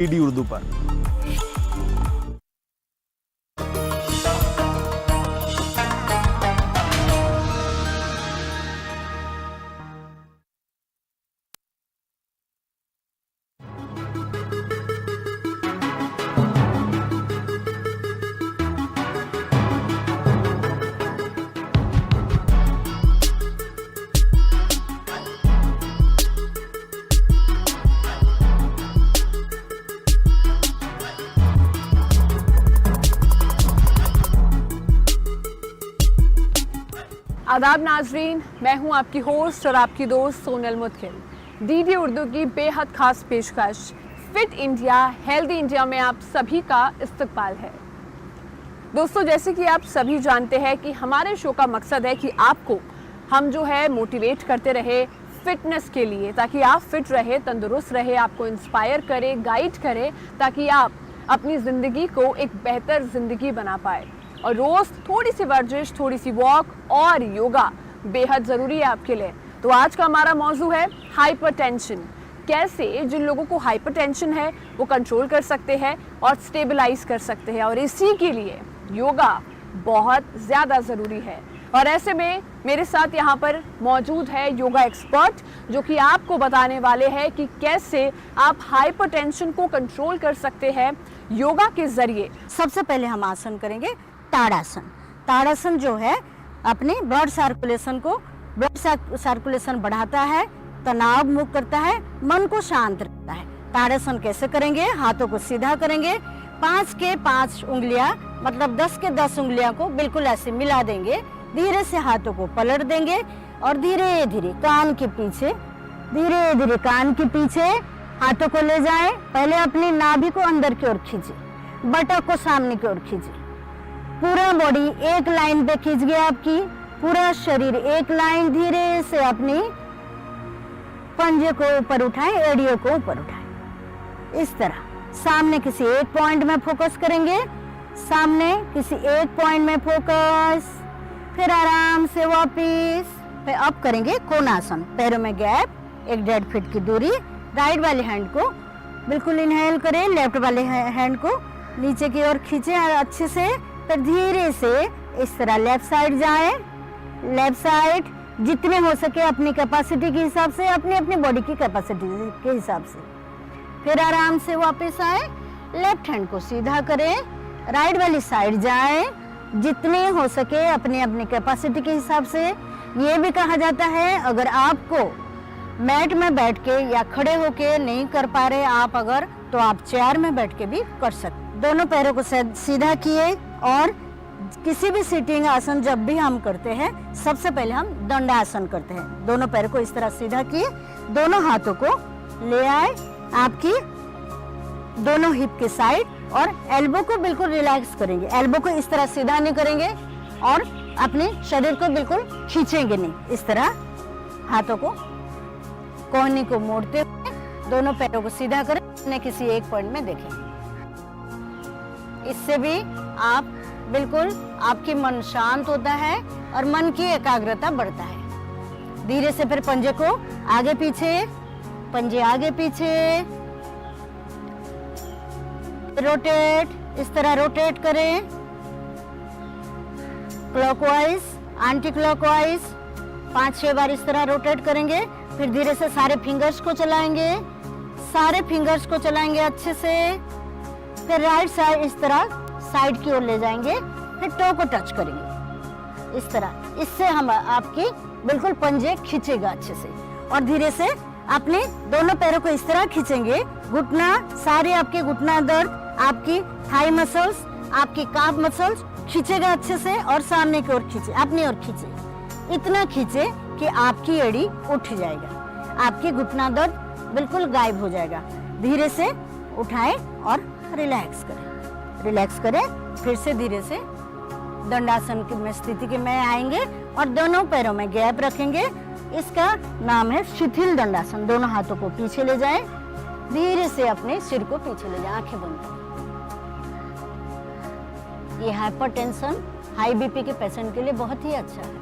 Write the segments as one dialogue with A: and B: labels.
A: DD Urdu पर।
B: आदाब नाजरीन, मैं हूं आपकी होस्ट और आपकी दोस्त सोनल मुदखिल। डीडी उर्दू की बेहद खास पेशकश फिट इंडिया हेल्दी इंडिया में आप सभी का इस्तकबाल है। दोस्तों, जैसे कि आप सभी जानते हैं कि हमारे शो का मकसद है कि आपको हम जो है मोटिवेट करते रहे फिटनेस के लिए, ताकि आप फिट रहे, तंदुरुस्त रहे, आपको इंस्पायर करे, गाइड करे, ताकि आप अपनी ज़िंदगी को एक बेहतर ज़िंदगी बना पाए। और रोज़ थोड़ी सी वर्जिश, थोड़ी सी वॉक और योगा बेहद ज़रूरी है आपके लिए। तो आज का हमारा मौजू है हाइपरटेंशन। कैसे जिन लोगों को हाइपरटेंशन है वो कंट्रोल कर सकते हैं और स्टेबलाइज कर सकते हैं, और इसी के लिए योगा बहुत ज़्यादा ज़रूरी है। और ऐसे में मेरे साथ यहाँ पर मौजूद है योगा एक्सपर्ट, जो कि आपको बताने वाले हैं कि कैसे आप हाइपरटेंशन को कंट्रोल कर सकते हैं योगा के ज़रिए।
C: सबसे पहले हम आसन करेंगे ताड़ासन। ताड़ासन जो है अपने ब्लड सर्कुलेशन बढ़ाता है, तनाव मुक्त करता है, मन को शांत रखता है। ताड़ासन कैसे करेंगे? हाथों को सीधा करेंगे, 5 के 5 उंगलियां मतलब 10 के 10 उंगलियां को बिल्कुल ऐसे मिला देंगे। धीरे से हाथों को पलट देंगे और धीरे धीरे कान के पीछे हाथों को ले जाएं। पहले अपनी नाभि को अंदर की ओर खींचे, बटक को सामने की ओर खींचे, पूरा बॉडी एक लाइन पे खींच गया, आपकी पूरा शरीर एक लाइन। धीरे से अपनी पंजे को ऊपर उठाएं, एड़ियों को ऊपर उठाएं। इस तरह सामने किसी एक पॉइंट में फोकस करेंगे, सामने किसी एक पॉइंट में फोकस, फिर आराम से वापिस। फिर अब करेंगे कोणासन। पैरों में गैप, 1.5 फीट की दूरी। राइट वाली हैंड को बिल्कुल इनहेल करें, लेफ्ट वाले हैंड को नीचे की ओर खींचे अच्छे से। फिर धीरे से इस तरह लेफ्ट साइड जाए, लेफ्ट साइड जितने हो सके अपनी कैपेसिटी के हिसाब से, अपनी बॉडी की कैपेसिटी के हिसाब से। फिर आराम से वापस आए, लेफ्ट हैंड को सीधा करें, राइट वाली साइड जाए, जितने हो सके अपनी कैपेसिटी के हिसाब से। ये भी कहा जाता है अगर आपको मैट में बैठ के या खड़े होके नहीं कर पा रहे आप अगर, तो आप चेयर में बैठ के भी कर सकते। दोनों पैरों को सीधा किए और किसी भी सीटिंग आसन जब भी हम करते हैं सबसे पहले हम दंडासन करते हैं। दोनों पैरों को इस तरह सीधा किए, दोनों हाथों को ले आए आपकी दोनों हिप के साइड, और एल्बो को बिल्कुल रिलैक्स करेंगे। एल्बो को इस तरह सीधा नहीं करेंगे और अपने शरीर को बिल्कुल खींचेंगे नहीं। इस तरह हाथों को कोहनी को मोड़ते हुए दोनों पैरों को सीधा करें, उन्हें किसी एक पॉइंट में देखें। इससे भी आप बिल्कुल आपकी मन शांत होता है और मन की एकाग्रता बढ़ता है। धीरे से फिर पंजे को आगे पीछे, पंजे आगे पीछे, रोटेट, इस तरह रोटेट करें क्लॉकवाइज, एंटी क्लॉकवाइज 5-6 बार इस तरह रोटेट करेंगे। फिर धीरे से सारे फिंगर्स को चलाएंगे, अच्छे से। फिर राइट साइड इस तरह साइड की ओर ले जाएंगे, फिर टो को टच करेंगे इस तरह। इससे हम आपकी बिल्कुल पंजे खींचेगा अच्छे से। और धीरे से अपने दोनों पैरों को इस तरह खींचेंगे, घुटना सारे आपके घुटना दर्द, आपकी थाई मसल्स, आपकी काफ मसल्स खींचेगा अच्छे से, और सामने की ओर खींचे, अपनी ओर खींचे, इतना खींचे कि आपकी एड़ी उठ जाएगा, आपकी घुटना दर्द बिल्कुल गायब हो जाएगा। धीरे से उठाएं और रिलैक्स करें। फिर से धीरे से दंडासन की में स्थिति के में आएंगे और दोनों पैरों में गैप रखेंगे। इसका नाम है शिथिल दंडासन। दोनों हाथों को पीछे ले जाएं, धीरे से अपने सिर को पीछे ले जाएं, आंखें बंद करें। ये हाइपरटेंशन, हाई बीपी के पेशेंट के लिए बहुत ही अच्छा है।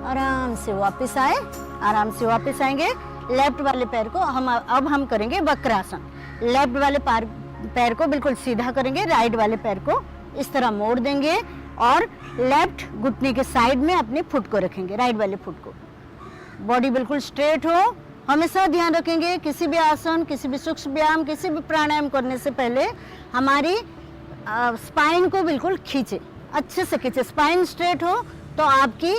C: आराम से वापस आएंगे। लेफ्ट वाले पैर को अब हम करेंगे वक्रासन। लेफ्ट वाले पैर को बिल्कुल सीधा करेंगे, राइट वाले पैर को इस तरह मोड़ देंगे और लेफ्ट घुटने के साइड में अपने फुट को रखेंगे, राइट वाले फुट को। बॉडी बिल्कुल स्ट्रेट हो। हमेशा ध्यान रखेंगे किसी भी आसन, किसी भी सूक्ष्म व्यायाम, किसी भी प्राणायाम करने से पहले हमारी स्पाइन को बिल्कुल खींचे, अच्छे से खींचे। स्पाइन स्ट्रेट हो तो आपकी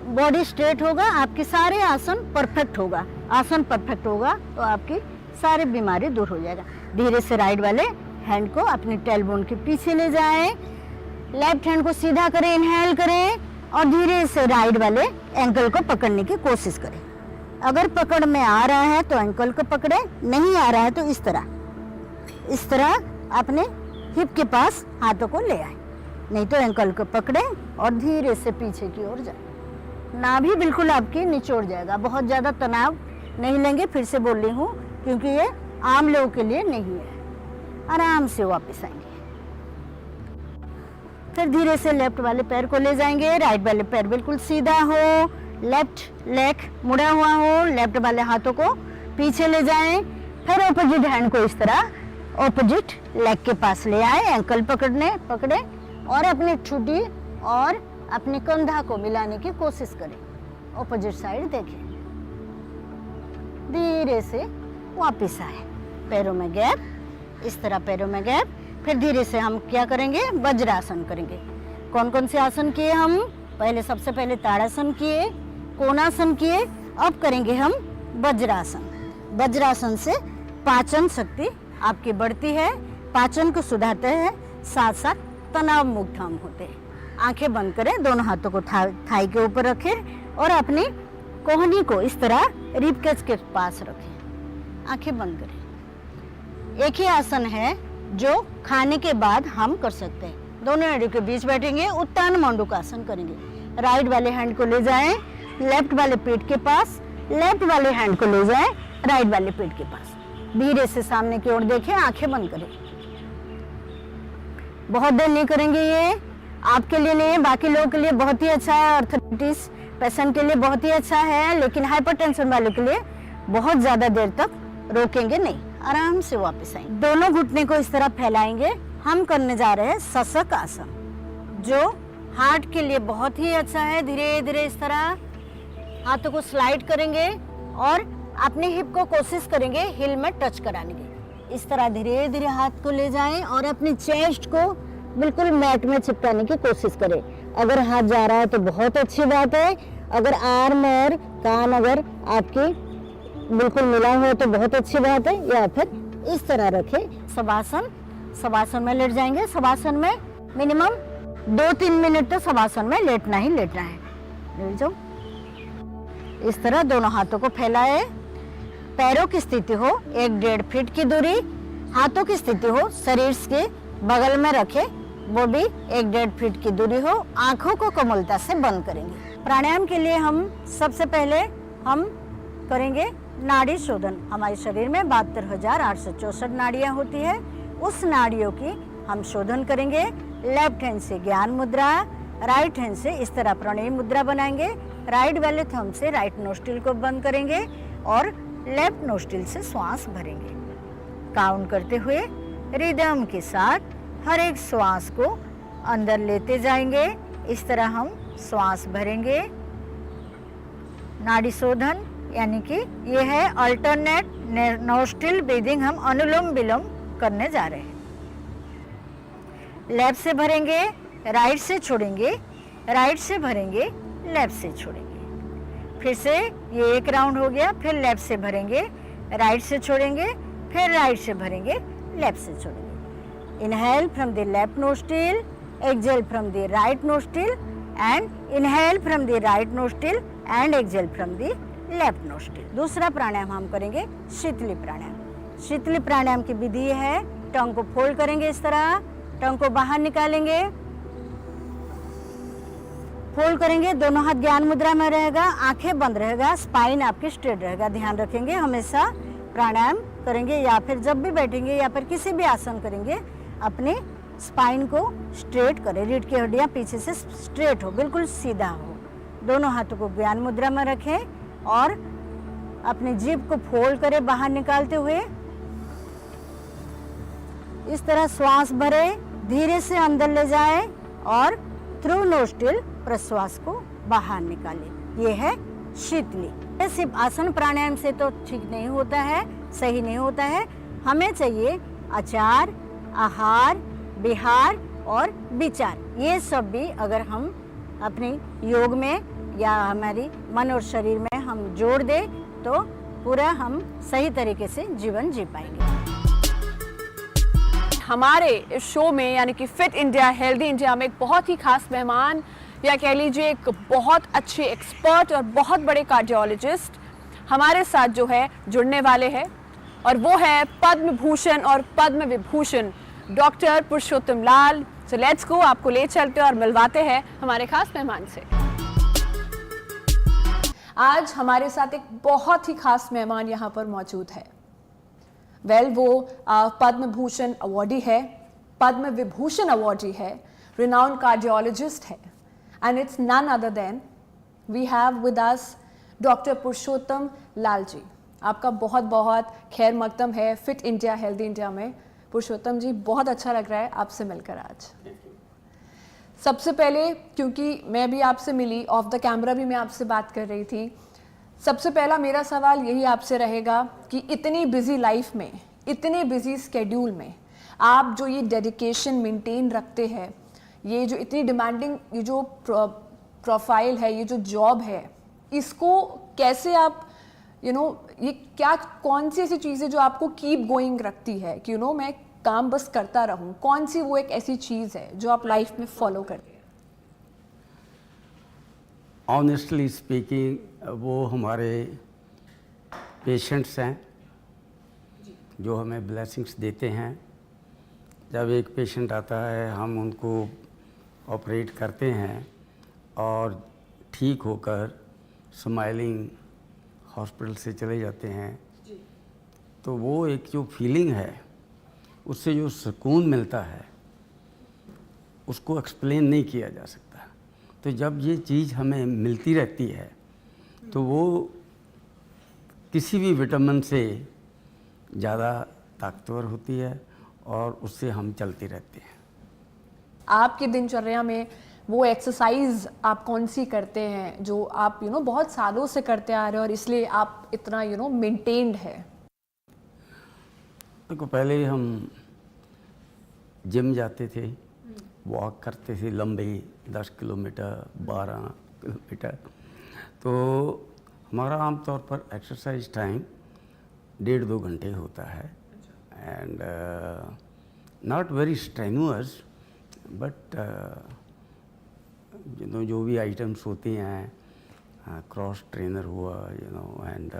C: बॉडी स्ट्रेट होगा, आपके सारे आसन परफेक्ट होगा। आसन परफेक्ट होगा तो आपकी सारी बीमारी दूर हो जाएगा। धीरे से राइट वाले हैंड को अपने टेलबोन के पीछे ले जाएं, लेफ्ट हैंड को सीधा करें, इनहेल करें और धीरे से राइट वाले एंकल को पकड़ने की कोशिश करें। अगर पकड़ में आ रहा है तो एंकल को पकड़े, नहीं आ रहा है तो इस तरह अपने हिप के पास हाथों को ले आए, नहीं तो एंकल को पकड़े और धीरे से पीछे की ओर जाए। नाभि बिल्कुल आपकी निचोड़ जाएगा, बहुत ज़्यादा तनाव नहीं लेंगे। फिर से बोल रही हूँ क्योंकि ये आम लोगों के लिए नहीं है। आराम से वापस आएंगे। फिर धीरे से लेफ्ट वाले पैर को ले जाएंगे, राइट वाले पैर बिल्कुल सीधा हो, लेफ्ट लेग मुड़ा हुआ हो, लेफ्ट वाले हाथों को पीछे ले जाएं। फिर ऑपोजिट हैंड को इस तरह ऑपोजिट लेग के पास ले आए, एंकल पकड़े और अपनी ठुड्डी और अपने कंधा को मिलाने की कोशिश करें। ऑपोजिट साइड देखें, धीरे से वापस आए, पैरों में गैप, इस तरह पैरों में गैप। फिर धीरे से हम क्या करेंगे, वज्रासन करेंगे। कौन कौन से आसन किए हम? पहले सबसे पहले ताड़ासन किए, कोणासन किए, अब करेंगे हम वज्रासन। वज्रासन से पाचन शक्ति आपकी बढ़ती है, पाचन को सुधारते हैं, साथ साथ तनाव मुक्त हम होते हैं। आंखें बंद करें, दोनों हाथों को थाई के ऊपर रखें और अपनी कोहनी को इस तरह रिब केज के पास रखें। आंखें बंद करें। एक ही आसन है जो खाने के बाद हम कर सकते हैं। दोनों एड़ियों के बीच बैठेंगे, उत्तान मंडूकासन करेंगे। राइट वाले हैंड को ले जाएं लेफ्ट वाले पेट के पास, लेफ्ट वाले हैंड को ले जाएं राइट वाले पेट के पास। धीरे से सामने की ओर देखें, आंखें बंद करें। बहुत देर नहीं करेंगे, ये आपके लिए नहीं है, बाकी लोगों के लिए बहुत ही अच्छा है, आर्थराइटिस पेशेंट के लिए बहुत ही अच्छा है, लेकिन हाइपरटेंशन वालों के लिए बहुत ज्यादा देर तक रोकेंगे नहीं। आराम से वापस आएंगे, दोनों घुटने को इस तरह फैलाएंगे। हम करने जा रहे हैं सशक आसन, जो हार्ट के लिए बहुत ही अच्छा है। धीरे धीरे इस तरह हाथों को स्लाइड करेंगे और अपने हिप को कोशिश करेंगे हिल में टच कराने की। इस तरह धीरे धीरे हाथ को ले जाएं और अपनी चेस्ट को बिल्कुल मैट में चिपकाने की कोशिश करें। अगर हाथ जा रहा है तो बहुत अच्छी बात है, अगर आर्म और कान अगर आपकी बिल्कुल मिला हुआ तो बहुत अच्छी बात है, या फिर इस तरह रखें। शवासन में लेट जाएंगे। शवासन में मिनिमम 2-3 मिनट तो शवासन में लेटना ही लेटना है। लेट जाओ। इस तरह दोनों हाथों को फैलाए, पैरों की स्थिति हो 1-1.5 फीट की दूरी, हाथों की स्थिति हो शरीर के बगल में रखे, वो भी 1-1.5 फीट की दूरी हो। आंखों को कोमलता से बंद करेंगे। प्राणायाम के लिए हम सबसे पहले हम करेंगे नाड़ी शोधन। हमारे शरीर में 72,864 नाड़ियां होती है, उस नाड़ियों की हम शोधन करेंगे। लेफ्ट हैंड से ज्ञान मुद्रा, राइट हैंड से इस तरह प्रणय मुद्रा बनाएंगे। राइट वाले थंब से राइट नोस्ट्रिल को बंद करेंगे और लेफ्ट नोस्ट्रिल से श्वास भरेंगे। काउंट करते हुए रिदम के साथ हर एक श्वास को अंदर लेते जाएंगे। इस तरह हम श्वास भरेंगे। नाड़ी शोधन यानी कि ये है अल्टरनेट नोस्ट्रिल ब्रीदिंग, हम अनुलोम विलोम करने जा रहे हैं। लेफ्ट से भरेंगे, राइट से छोड़ेंगे, राइट से भरेंगे, लेफ्ट से छोड़ेंगे। फिर से ये एक राउंड हो गया। फिर लेफ्ट से भरेंगे, राइट से छोड़ेंगे, फिर राइट से भरेंगे, लेफ्ट से छोड़ेंगे। Inhale from the left nostril, exhale from the right nostril and inhale from the right nostril and exhale from the left nostril. दूसरा प्राणायाम हम करेंगे शीतली प्राणायाम। शीतली प्राणायाम की विधि है, टंग को फोल्ड करेंगे, इस तरह टंग को बाहर निकालेंगे, फोल्ड करेंगे, दोनों हाथ ज्ञान मुद्रा में रहेगा, आंखें बंद रहेगा, स्पाइन आपकी स्ट्रेट रहेगा। ध्यान रखेंगे हमेशा प्राणायाम करेंगे या फिर जब भी बैठेंगे या फिर किसी भी आसन करेंगे, अपने स्पाइन को स्ट्रेट करें। रीढ़ की हड्डियां पीछे से स्ट्रेट हो, बिल्कुल सीधा हो। दोनों हाथों को ज्ञान मुद्रा में रखें और अपने जीभ को फोल्ड करें बाहर निकालते हुए। इस तरह श्वास भरे, धीरे से अंदर ले जाए और थ्रू नोस्ट्रिल प्रश्वास को बाहर निकाले। ये है शीतली। ये सिर्फ आसन प्राणायाम से तो ठीक नहीं होता है, सही नहीं होता है। हमें चाहिए आचार, आहार, विहार और विचार। ये सब भी अगर हम अपने योग में या हमारी मन और शरीर में हम जोड़ दे तो पूरा हम सही तरीके से जीवन जी पाएंगे।
B: हमारे इस शो में यानी कि फिट इंडिया हेल्दी इंडिया में एक बहुत ही खास मेहमान या कह लीजिए एक बहुत अच्छे एक्सपर्ट और बहुत बड़े कार्डियोलॉजिस्ट हमारे साथ जो है जुड़ने वाले हैं और वो है पद्म भूषण और Padma Vibhushan doctor Purushottam Lal. So let's go, आपको ले चलते और मिलवाते हैं हमारे खास मेहमान से। आज हमारे साथ एक बहुत ही खास मेहमान यहाँ पर मौजूद है। वो पद्म भूषण अवार्डी है, पद्म विभूषण अवार्डी है, रिनाउंड कार्डियोलॉजिस्ट है and it's none other than we have with us doctor Purushottam Lal ji. आपका बहुत बहुत खैर मकदम है फिट इंडिया हेल्दी इंडिया में। पुरुषोत्तम जी, बहुत अच्छा लग रहा है आपसे मिलकर आज। सबसे पहले, क्योंकि मैं भी आपसे मिली, ऑफ द कैमरा भी मैं आपसे बात कर रही थी, सबसे पहला मेरा सवाल यही आपसे रहेगा कि इतनी बिजी लाइफ में, इतने बिजी स्केड्यूल में आप जो ये डेडिकेशन मेंटेन रखते हैं, ये जो इतनी डिमांडिंग ये जो प्रोफाइल है, ये जो जॉब है, इसको कैसे आप ये क्या, कौन सी ऐसी चीज़ें जो आपको कीप गोइंग रखती है कि मैं काम बस करता रहूं? कौन सी वो एक ऐसी चीज़ है जो आप लाइफ में फॉलो करते हैं?
A: ऑनेस्टली स्पीकिंग, वो हमारे पेशेंट्स हैं जो हमें ब्लेसिंग्स देते हैं। जब एक पेशेंट आता है, हम उनको ऑपरेट करते हैं और ठीक होकर स्माइलिंग हॉस्पिटल से चले जाते हैं, तो वो एक जो फीलिंग है, उससे जो सुकून मिलता है, उसको एक्सप्लेन नहीं किया जा सकता। तो जब ये चीज़ हमें मिलती रहती है तो वो किसी भी विटामिन से ज़्यादा ताकतवर होती है और उससे हम चलते रहते हैं।
B: आपकी दिनचर्या में वो एक्सरसाइज आप कौन सी करते हैं जो आप बहुत सालों से करते आ रहे हो और इसलिए आप इतना मेंटेन्ड है?
A: देखो, पहले हम जिम जाते थे, वॉक करते थे लंबे 10 किलोमीटर 12 किलोमीटर। तो हमारा आमतौर पर एक्सरसाइज टाइम 1.5-2 घंटे होता है and not very strenuous, but जो भी आइटम्स होती हैं, क्रॉस ट्रेनर हुआ and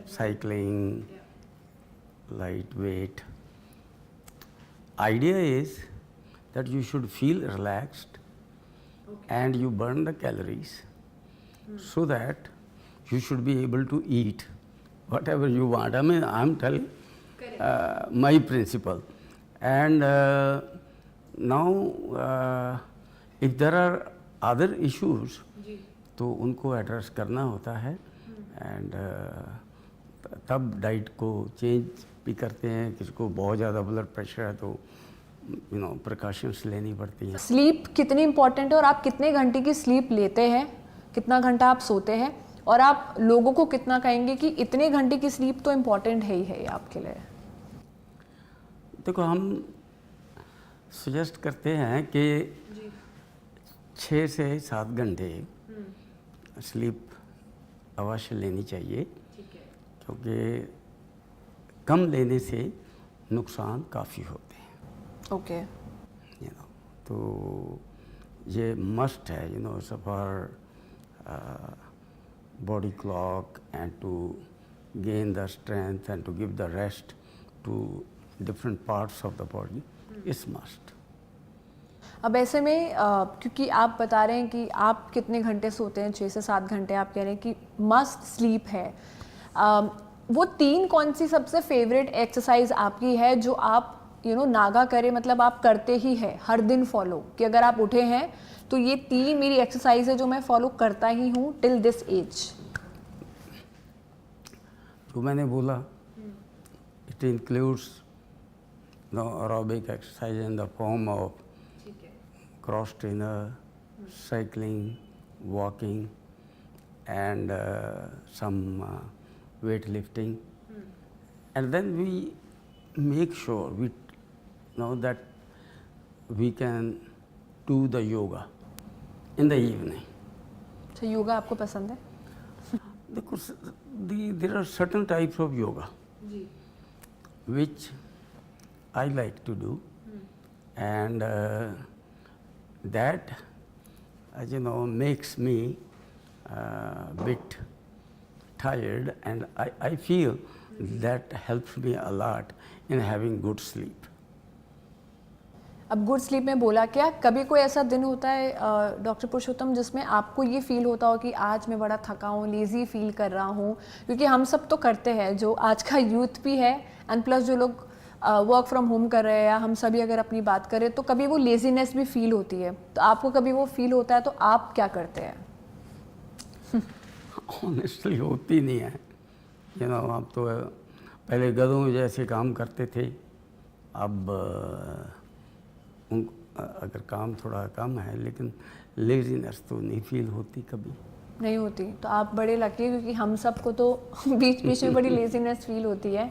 A: cycling, light weight. Idea is that you should feel relaxed and you burn the calories so that you should be able to eat whatever you want. I mean, I'm telling my principle. And now if there are other issues, तो उनको address करना होता है and तब diet को change भी करते हैं। किसी को बहुत ज़्यादा ब्लड प्रेशर है तो प्रिकॉशंस लेनी पड़ती हैं।
B: स्लीप कितनी इंपॉर्टेंट है और आप कितने घंटे की स्लीप लेते हैं, कितना घंटा आप सोते हैं, और आप लोगों को कितना कहेंगे कि इतने घंटे की स्लीप तो इम्पॉर्टेंट है ही है आपके लिए?
A: देखो, हम सजेस्ट करते हैं कि 6 से 7 घंटे स्लीप अवश्य लेनी चाहिए, क्योंकि कम लेने से नुकसान काफ़ी होते हैं।
B: ओके।
A: तो ये मस्ट है for body clock and to gain the strength and to give the rest to different parts of the body is must.
B: अब ऐसे में क्योंकि आप बता रहे हैं कि आप कितने घंटे सोते हैं, 6 से 7 घंटे, आप कह रहे हैं कि मस्ट स्लीप है, वो 3 कौन सी सबसे फेवरेट एक्सरसाइज आपकी है जो आप नागा करे, मतलब आप करते ही है हर दिन फॉलो, कि अगर आप उठे हैं तो ये 3 मेरी एक्सरसाइज है जो मैं फॉलो करता ही हूँ टिल दिस एज?
A: जो मैंने बोला, it includes aerobic exercise in the form of cross trainer, cycling, walking, and some weightlifting. And then we make sure we know that we can do the yoga in the evening.
B: तो योगा आपको पसंद है?
A: Because there are certain types of yoga which I like to do, and that, as you know, makes me bit tired, and I feel that helps me a lot in having good sleep.
B: अब good sleep में बोला क्या, कभी कोई ऐसा दिन होता है डॉक्टर पुरुषोत्तम जिसमें आपको ये फील होता हो कि आज मैं बड़ा थका हूँ, लेज़ी फील कर रहा हूँ? क्योंकि हम सब तो करते हैं, जो आज का यूथ भी है एंड प्लस जो लोग वर्क फ्रॉम होम कर रहे हैं, या हम सभी अगर अपनी बात करें तो कभी वो लेजीनेस भी फील होती है। तो आपको कभी वो फील होता है तो आप क्या करते हैं?
A: ऑनेस्टली होती नहीं है, आप तो पहले गधों जैसे काम करते थे, अब अगर काम थोड़ा कम है, लेकिन लेजीनेस तो नहीं फील होती, कभी
B: नहीं होती। तो आप बड़े लकी हैं, क्योंकि हम सबको तो बीच बीच में बड़ी लेजीनेस फील होती है।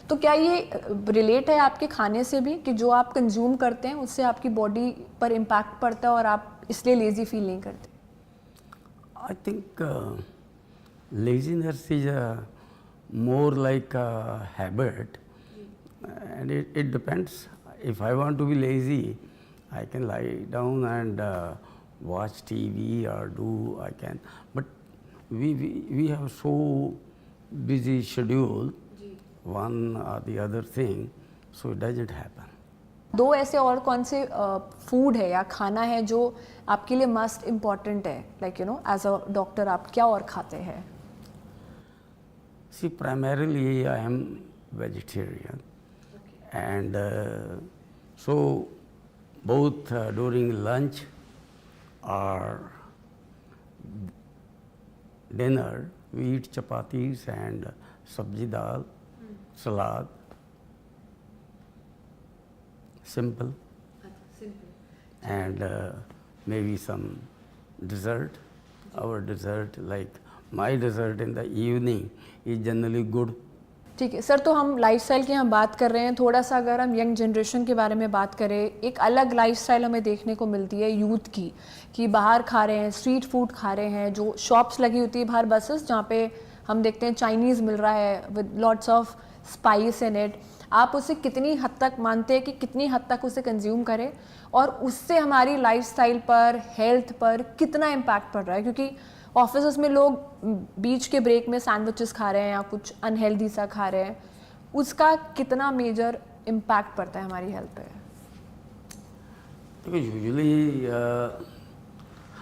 B: तो क्या ये रिलेट है आपके खाने से भी, कि जो आप कंज्यूम करते हैं उससे आपकी बॉडी पर इम्पैक्ट पड़ता है और आप इसलिए लेजी फील नहीं करते?
A: I think laziness is more like a habit, and it depends. If I want to be lazy, I can lie down and watch TV or do, I can, but we have so busy schedule, one or the other thing, so it doesn't happen.
B: दो ऐसे और कौन से food है या खाना है जो आपके लिए मस्ट इम्पॉर्टेंट है, लाइक एज अ डॉक्टर आप क्या और खाते हैं?
A: See, primarily I am vegetarian, and so both during lunch or dinner we eat chapatis and sabji dal, salad, simple, and maybe some dessert. Our dessert, like my dessert in the evening, is generally good.
B: ठीक है sir, तो हम lifestyle की हम बात कर रहे हैं, थोड़ा सा अगर हम यंग जनरेशन के बारे में बात करें, एक अलग लाइफस्टाइल हमें देखने को मिलती है यूथ की, कि बाहर खा रहे हैं, स्ट्रीट फूड खा रहे हैं, जो शॉप्स लगी होती है बाहर बसेस, जहाँ पे हम देखते हैं चाइनीज़ मिल रहा है with lots of spice in it. आप उसे कितनी हद तक मानते हैं कि कितनी हद तक उसे कंज्यूम करें, और उससे हमारी लाइफस्टाइल पर, हेल्थ पर कितना इम्पैक्ट पड़ रहा है? क्योंकि ऑफिस में लोग बीच के ब्रेक में सैंडविचेस खा रहे हैं या कुछ अनहेल्दी सा खा रहे हैं, उसका कितना मेजर इम्पैक्ट पड़ता है हमारी हेल्थ पे?
A: देखो, यूजुअली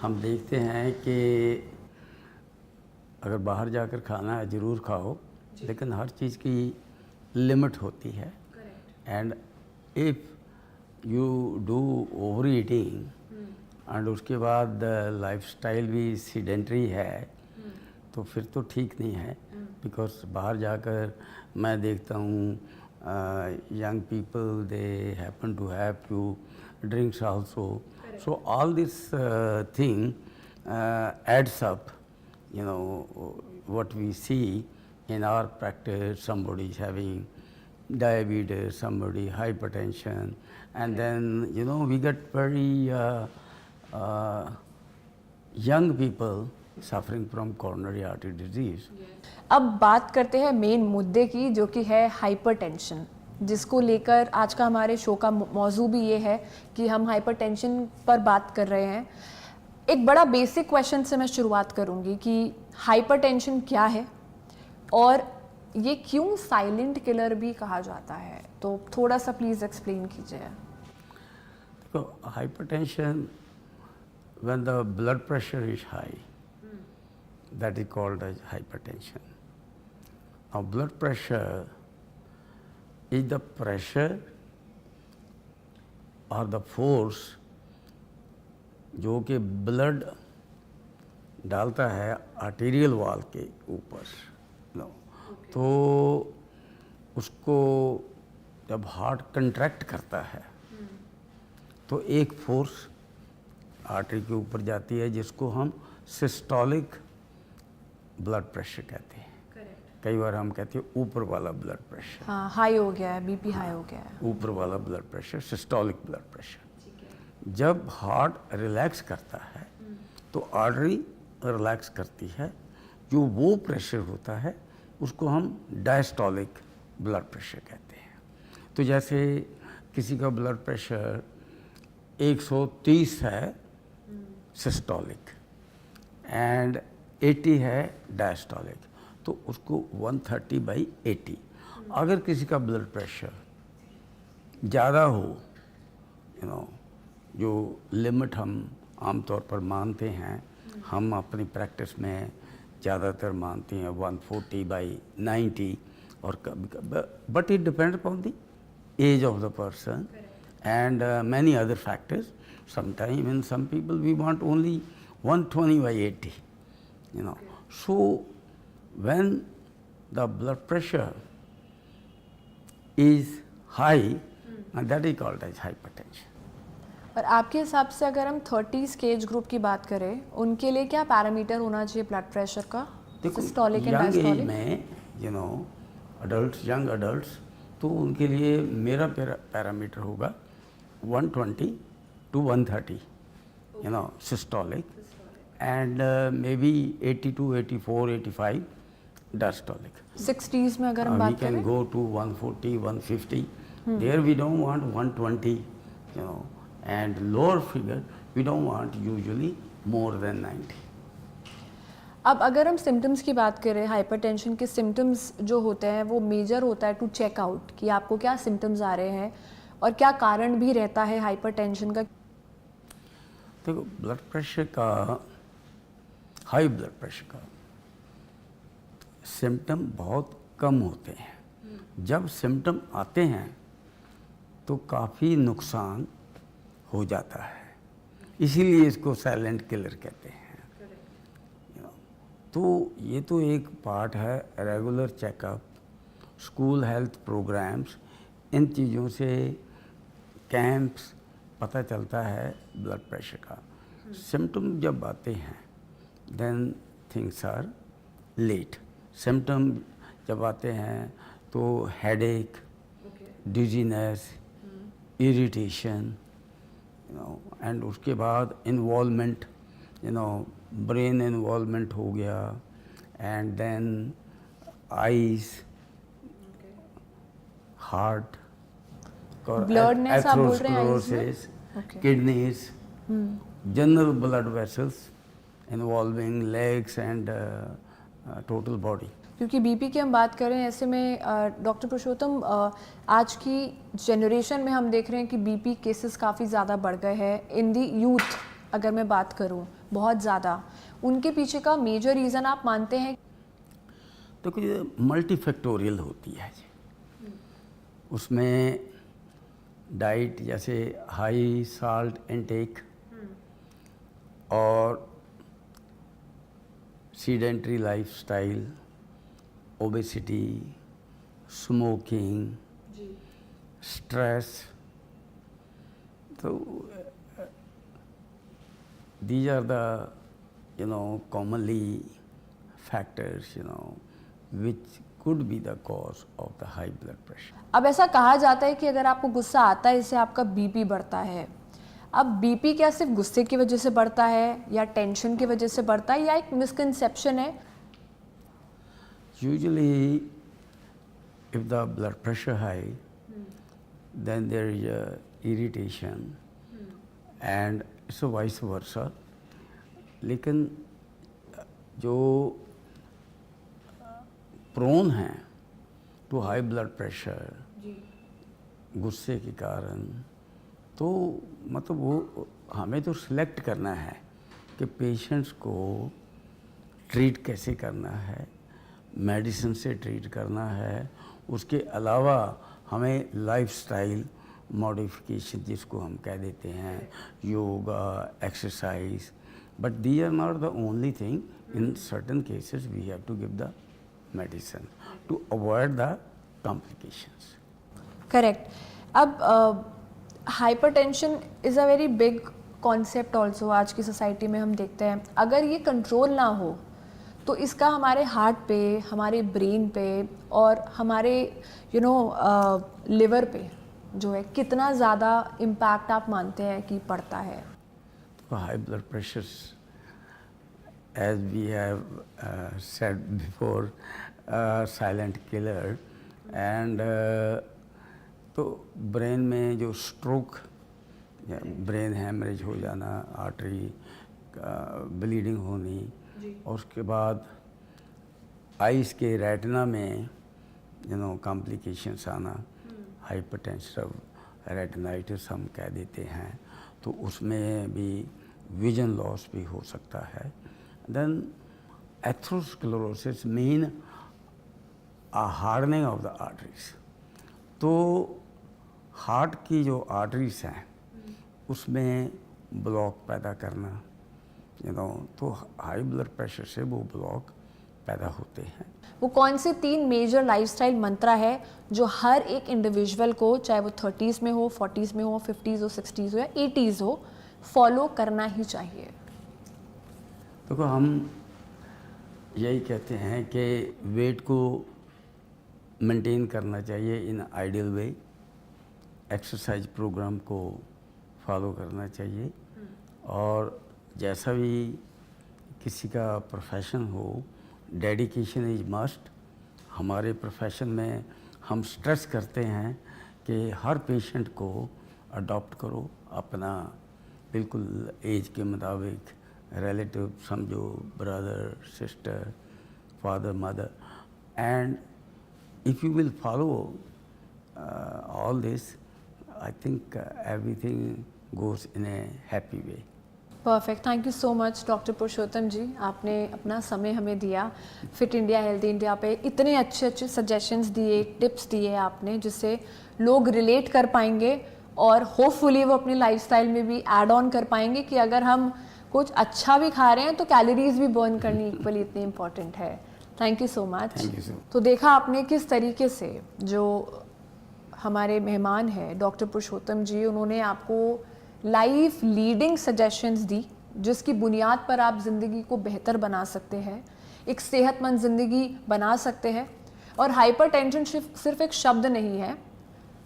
A: हम देखते हैं कि अगर बाहर जाकर खाना है ज़रूर खाओ, लेकिन हर चीज़ की लिमिट होती है, and if you do over eating and उसके बाद लाइफस्टाइल भी सीडेंट्री है, तो फिर तो ठीक नहीं है। बिकॉज बाहर जाकर मैं देखता हूँ young people, they happen to have few drinks also. So all this thing adds up. What we see in our practice, somebody is having diabetes, somebody hypertension, and then we get very young people suffering from coronary artery disease.
B: अब बात करते हैं main मुद्दे की, जो कि है hypertension, जिसको लेकर आज का हमारे शो का मौजू भी ये है कि हम हाइपरटेंशन पर बात कर रहे हैं। एक बड़ा बेसिक क्वेश्चन से मैं शुरुआत करूंगी कि हाइपरटेंशन क्या है और ये क्यों साइलेंट किलर भी कहा जाता है, तो थोड़ा सा प्लीज़ एक्सप्लेन कीजिए।
A: तो hypertension, when the blood pressure is high, that is called as hypertension. Now blood pressure is the pressure or the force जो कि ब्लड डालता है आर्टेरियल वॉल के ऊपर, तो उसको जब हार्ट कंट्रैक्ट करता है तो एक फोर्स आर्टरी के ऊपर जाती है जिसको हम सिस्टोलिक ब्लड प्रेशर कहते हैं। कई बार हम कहते हैं ऊपर वाला ब्लड प्रेशर।
B: हाँ, हाई हो गया है, बीपी हाई हो गया है।
A: ऊपर वाला blood pressure systolic blood pressure. जब हार्ट रिलैक्स करता है तो आर्टरी रिलैक्स करती है, जो वो प्रेशर होता है उसको हम डायस्टोलिक ब्लड प्रेशर कहते हैं। तो जैसे किसी का ब्लड प्रेशर 130 है सिस्टोलिक एंड 80 है डायस्टोलिक, तो उसको 130/80। अगर किसी का ब्लड प्रेशर ज़्यादा हो, जो लिमिट हम आमतौर पर मानते हैं, हम अपनी प्रैक्टिस में ज़्यादातर मानते हैं 140/90, और but it depends upon the age of the person and many other factors. Sometimes in some people we want only 120/80, So when the blood pressure is high, and that is called as hypertension.
B: और आपके हिसाब से अगर हम 30 के age group की बात करें, उनके लिए क्या पैरामीटर होना चाहिए ब्लड प्रेशर का? सिस्टोलिक एंड डायस्टोलिक
A: में यंग अडल्ट्स, तो उनके लिए मेरा पैरामीटर होगा 120 to 130, systolic, and maybe 82, 84, 85 diastolic.
B: 60s में अगर हम बात
A: we can
B: करें,
A: go to 140, 150. There we don't want 120, and lower figure we don't want usually more than 90.
B: अब अगर हम सिम्टम्स की बात करें, हाइपरटेंशन के सिम्टम्स जो होते हैं वो मेजर होता है टू चेक आउट कि आपको क्या सिम्टम्स आ रहे हैं और क्या कारण भी रहता है हाइपरटेंशन का।
A: देखो, ब्लड प्रेशर का, हाई ब्लड प्रेशर का सिम्टम बहुत कम होते हैं। जब सिम्टम आते हैं तो काफ़ी नुकसान हो जाता है, इसीलिए इसको साइलेंट किलर कहते हैं। तो ये तो एक पार्ट है, regular checkup, school health programmes, इन चीज़ों से कैंप्स पता चलता है ब्लड प्रेशर का। सिम्टम जब आते हैं then things are late. Symptom जब आते हैं तो हेडेक, डिजीनेस, इरिटेशन, एंड उसके बाद इन्वॉल्वमेंट, ब्रेन इन्वॉल्वमेंट हो गया, एंड देन आईज, हार्ट,
B: ब्लडनेस आप बोल रहे हैं eyes में?
A: Kidneys, general blood vessels involving legs and total body.
B: क्योंकि बीपी की हम बात करें, ऐसे में डॉक्टर पुरुषोत्तम, आज की जनरेशन में हम देख रहे हैं कि बीपी केसेस काफ़ी ज़्यादा बढ़ गए हैं इन दी यूथ। अगर मैं बात करूं, बहुत ज़्यादा, उनके पीछे का मेजर रीज़न आप मानते हैं?
A: तो ये मल्टीफैक्टोरियल होती है जी। उसमें डाइट, जैसे हाई साल्ट इनटेक और sedentary lifestyle, obesity, smoking, stress, तो these are the commonly factors which could be the cause of the high blood pressure.
B: अब ऐसा कहा जाता है कि अगर आपको गुस्सा आता है इससे आपका बीपी बढ़ता है। अब बीपी क्या सिर्फ गुस्से की वजह से बढ़ता है या टेंशन की वजह से बढ़ता है, या एक मिसकंसेप्शन है?
A: Usually if the blood pressure high, then there is a irritation and so vice versa. लेकिन जो प्रोन हैं टू हाई ब्लड प्रेशर गुस्से के कारण, तो मतलब वो हमें तो सिलेक्ट करना है कि पेशेंट्स को ट्रीट कैसे करना है, मेडिसिन से ट्रीट करना है, उसके अलावा हमें लाइफस्टाइल मॉडिफिकेशन जिसको हम कह देते हैं, yoga, exercise, but these are not the only thing. In certain cases we have to give the medicine to avoid the complications.
B: Correct. अब hypertension is a very big concept also. आज की society में हम देखते हैं अगर ये कंट्रोल ना हो तो इसका हमारे हार्ट पे, हमारे ब्रेन पे और हमारे लिवर पे जो है कितना ज़्यादा इम्पैक्ट आप मानते हैं कि पड़ता है?
A: तो high blood pressure, as we have said before, silent killer. And तो ब्रेन में जो स्ट्रोक, ब्रेन हैमरेज हो जाना, आर्टरी ब्लीडिंग होनी, और उसके बाद आइस के रेटिना में कॉम्प्लिकेशंस आना, हाइपरटेंसिव रेटिनाइटिस हम कह देते हैं, तो उसमें भी विजन लॉस भी हो सकता है. Then atherosclerosis mean hardening of the arteries. तो हार्ट की जो आर्टरीज हैं उसमें ब्लॉक पैदा करना, तो हाई ब्लड प्रेशर से वो ब्लॉक पैदा होते हैं.
B: वो कौन से 3 मेजर लाइफस्टाइल मंत्रा है जो हर एक इंडिविजुअल को, चाहे वो 30s में हो, 40s में हो, 50s हो, 60s हो या 80s हो, फॉलो करना ही चाहिए?
A: देखो, हम यही कहते हैं कि वेट को मेंटेन करना चाहिए in ideal way, exercise programme को फॉलो करना चाहिए, और जैसा भी किसी का प्रोफेशन हो, डेडिकेशन इज मस्ट. हमारे प्रोफेशन में हम स्ट्रेस करते हैं कि हर पेशेंट को अडॉप्ट करो, अपना बिल्कुल एज के मुताबिक रिलेटिव समझो, brother, sister, father, mother. And if you will follow all this, I think everything goes in a happy way.
B: Perfect. Thank you so much doctor Purushottam ji, आपने अपना समय हमें दिया. फिट इंडिया, हेल्दी इंडिया पे इतने अच्छे अच्छे सजेशंस दिए, टिप्स दिए आपने, जिससे लोग रिलेट कर पाएंगे और होपफुली वो अपनी लाइफस्टाइल में भी ऐड ऑन कर पाएंगे कि अगर हम कुछ अच्छा भी खा रहे हैं तो कैलोरीज भी बर्न करनी इक्वली इतनी इम्पॉर्टेंट है. Thank you so much. तो देखा आपने किस तरीके से जो हमारे मेहमान हैं डॉक्टर पुरुषोत्तम जी, उन्होंने आपको लाइफ लीडिंग सजेशंस दी जिसकी बुनियाद पर आप ज़िंदगी को बेहतर बना सकते हैं, एक सेहतमंद ज़िंदगी बना सकते हैं. और हाइपरटेंशन सिर्फ एक शब्द नहीं है,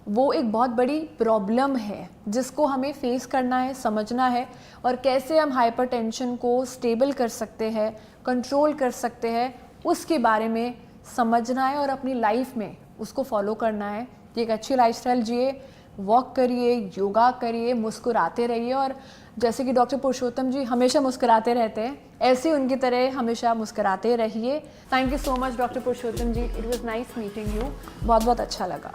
B: वो एक बहुत बड़ी प्रॉब्लम है जिसको हमें फेस करना है, समझना है, और कैसे हम हाइपरटेंशन को स्टेबल कर सकते हैं, कंट्रोल कर सकते हैं, उसके बारे में समझना है और अपनी लाइफ में उसको फॉलो करना है. कि एक अच्छी लाइफस्टाइल जिए, वॉक करिए, योगा करिए, मुस्कुराते रहिए, और जैसे कि डॉक्टर पुरुषोत्तम जी हमेशा मुस्कुराते रहते हैं, ऐसे उनकी तरह हमेशा मुस्कुराते रहिए. Thank you so much doctor Purushottam ji, it was nice meeting you. बहुत बहुत अच्छा लगा.